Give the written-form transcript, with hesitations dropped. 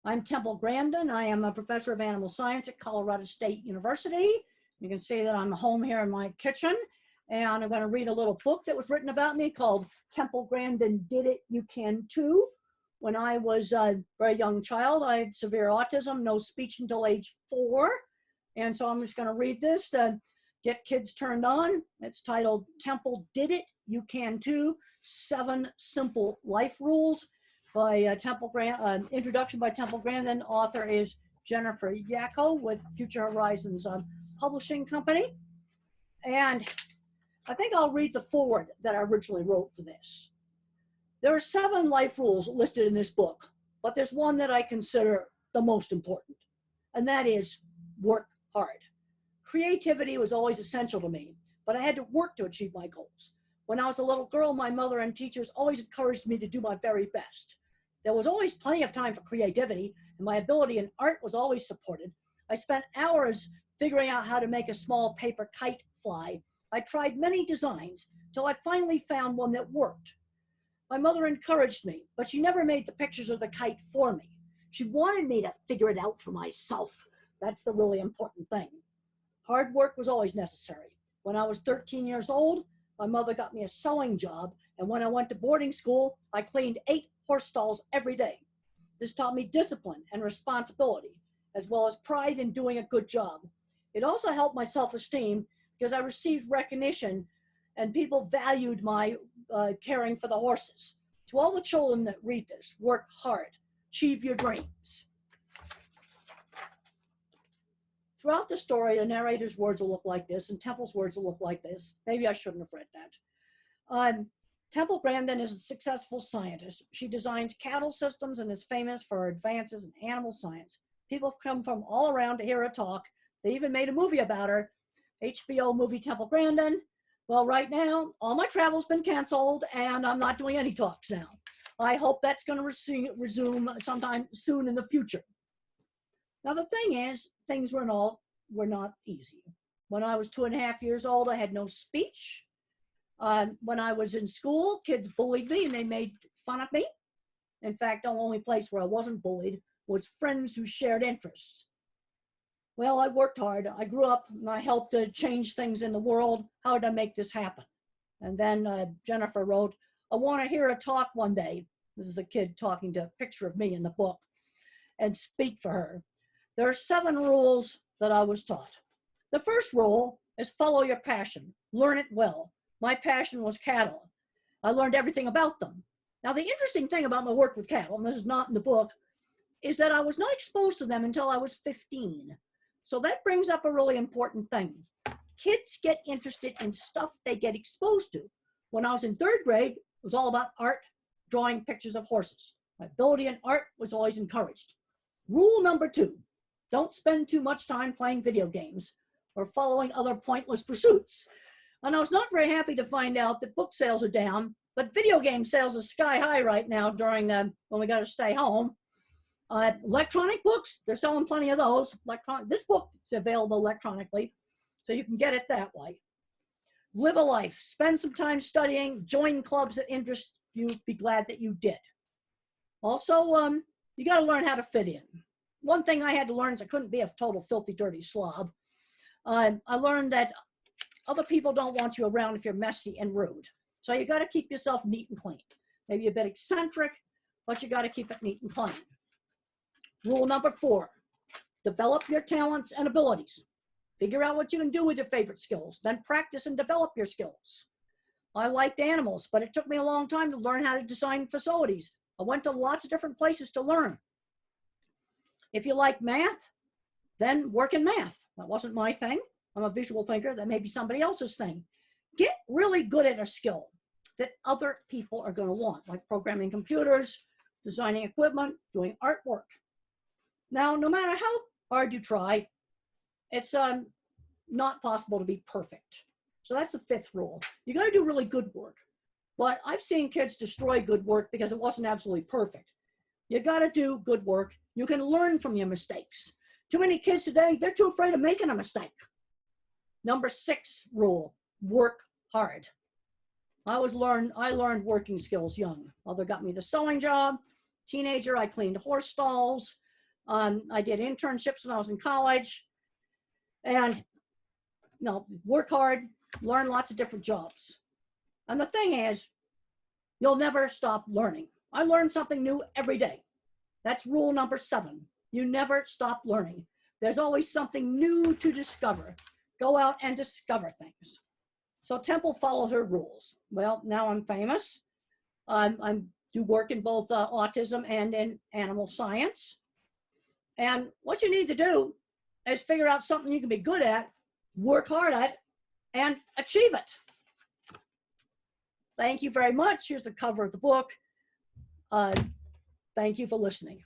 I'm Temple Grandin. I am a professor of animal science at Colorado State University. You can see that I'm home here in my kitchen, and I'm going to read a little book that was written about me called Temple Grandin Did It, You Can Too. When I was a very young child, I had severe autism, no speech until age 4. And so I'm just going to read this to get kids turned on. It's titled Temple Did It, You Can Too, 7 Simple Life Rules by introduction by Temple Grandin. Author is Jennifer Yacko with Future Horizons Publishing Company. And I think I'll read the foreword that I originally wrote for this. There are 7 life rules listed in this book, but there's one that I consider the most important, and that is work hard. Creativity was always essential to me, but I had to work to achieve my goals. When I was a little girl, my mother and teachers always encouraged me to do my very best. There was always plenty of time for creativity, and my ability in art was always supported. I spent hours figuring out how to make a small paper kite fly. I tried many designs till I finally found one that worked. My mother encouraged me, but she never made the pictures of the kite for me. She wanted me to figure it out for myself. That's the really important thing. Hard work was always necessary. When I was 13 years old, my mother got me a sewing job, and when I went to boarding school, I cleaned 8 horse stalls every day. This taught me discipline and responsibility, as well as pride in doing a good job. It also helped my self-esteem because I received recognition and people valued my caring for the horses. To all the children that read this, work hard, achieve your dreams. Throughout the story, the narrator's words will look like this, and Temple's words will look like this. Maybe I shouldn't have read that. Temple Grandin is a successful scientist. She designs cattle systems and is famous for her advances in animal science. People have come from all around to hear her talk. They even made a movie about her, HBO movie Temple Grandin. Well, right now, all my travel's been canceled, and I'm not doing any talks now. I hope that's going to resume sometime soon in the future. Now, the thing is, things were not easy. When I was 2.5 years old, I had no speech. When I was in school, kids bullied me and they made fun of me. In fact, the only place where I wasn't bullied was friends who shared interests. Well, I worked hard. I grew up and I helped to change things in the world. How did I make this happen? And then Jennifer wrote, I want to hear a talk one day. This is a kid talking to a picture of me in the book, and speak for her. There are 7 rules that I was taught. The first rule is follow your passion. Learn it well. My passion was cattle. I learned everything about them. Now, the interesting thing about my work with cattle, and this is not in the book, is that I was not exposed to them until I was 15. So that brings up a really important thing. Kids get interested in stuff they get exposed to. When I was in 3rd grade, it was all about art, drawing pictures of horses. My ability in art was always encouraged. Rule number 2, don't spend too much time playing video games or following other pointless pursuits. And I was not very happy to find out that book sales are down, but video game sales are sky high right now during when we got to stay home. Electronic books, they're selling plenty of those. This book is available electronically, so you can get it that way. Live a life, spend some time studying, join clubs that interest you, be glad that you did. Also, you got to learn how to fit in. One thing I had to learn is I couldn't be a total filthy, dirty slob. I learned that other people don't want you around if you're messy and rude. So you got to keep yourself neat and clean. Maybe a bit eccentric, but you got to keep it neat and clean. Rule number 4, develop your talents and abilities. Figure out what you can do with your favorite skills, then practice and develop your skills. I liked animals, but it took me a long time to learn how to design facilities. I went to lots of different places to learn. If you like math, then work in math. That wasn't my thing. I'm a visual thinker. That may be somebody else's thing. Get really good at a skill that other people are going to want, like programming computers, designing equipment, doing artwork. Now, no matter how hard you try, it's not possible to be perfect. So that's the 5th rule. You got to do really good work. But I've seen kids destroy good work because it wasn't absolutely perfect. You got to do good work. You can learn from your mistakes. Too many kids today, they're too afraid of making a mistake. Number 6 rule, work hard. I learned working skills young. Mother got me the sewing job. Teenager, I cleaned horse stalls. I did internships when I was in college, and work hard, learn lots of different jobs. And the thing is, you'll never stop learning. I learn something new every day. That's rule number 7. You never stop learning. There's always something new to discover. Go out and discover things. So Temple followed her rules. Well, now I'm famous. I do work in both autism and in animal science. And what you need to do is figure out something you can be good at, work hard at, and achieve it. Thank you very much. Here's the cover of the book. Thank you for listening.